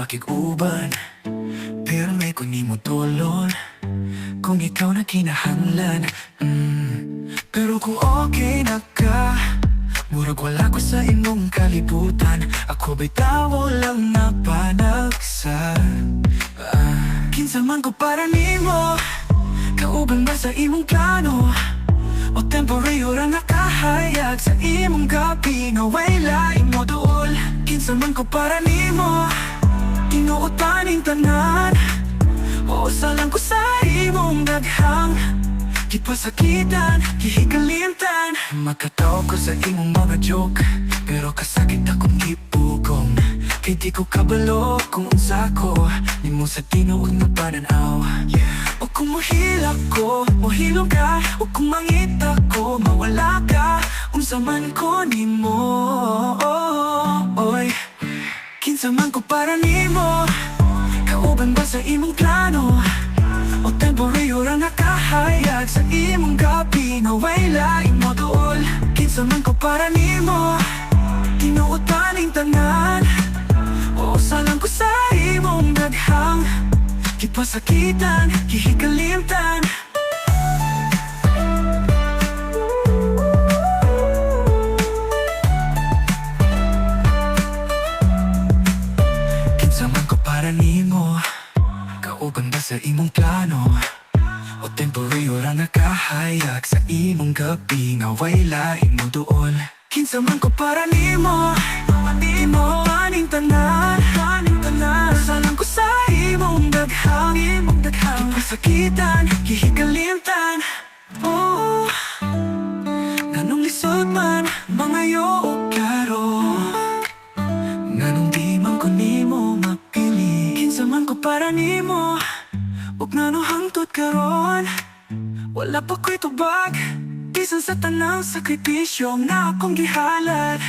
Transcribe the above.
makig-uban, pero may kunin mo tulon kung ikaw na kinahanglan. Pero kung okay na ka, murag wala ko sa imong kalibutan. Ako ba'y tao lang na panagsa. Kinsa man ko para nimo, kauban ba sa imong plano? O temporary ra nakahayag sa imong gabi nga way laing mo duol. Kinsa man ko para nimo, tinuotaning tanan. O salang ko sa imong daghang gipasakitan, gihikalimtan. Makataw ko sa imong mga joke, pero kasakit akong gipugong. Kay di ko kabalo kung unsa ko nimo sa tinuod na pananaw. O kung mohila ko, mohilong ka. O kung mangita ko, mawala ka. Unsa man ko nimo, oy. Kinsa man ko para nimo, kauban ba sa imong plano? O temporary ra nakahayag sa imong gabi nga way laing mo duol. Kinsa man ko para nimo, tinuotaning tanan. O salang ko sa imong daghang gipasakitan, gihikalimtan. Kinsa man ko para nimo, kauban ba sa imong plano? O temporary ra nakahayag sa imong gabi nga way laing mo duol. Kinsa man ko para nimo, nimo aning tanan, aning tanan. Salang ko sa imong daghang, imong daghang gipasakitan, gihikalimtan. Oh, nganong lisod man mga yo o klaro, nganong di man ko nimo mapili. Kinsa man ko para nimo, ug ngano hangtod karon wala pa ko'y tubag, bisan sa tanang sakripisyo na akong gihalad.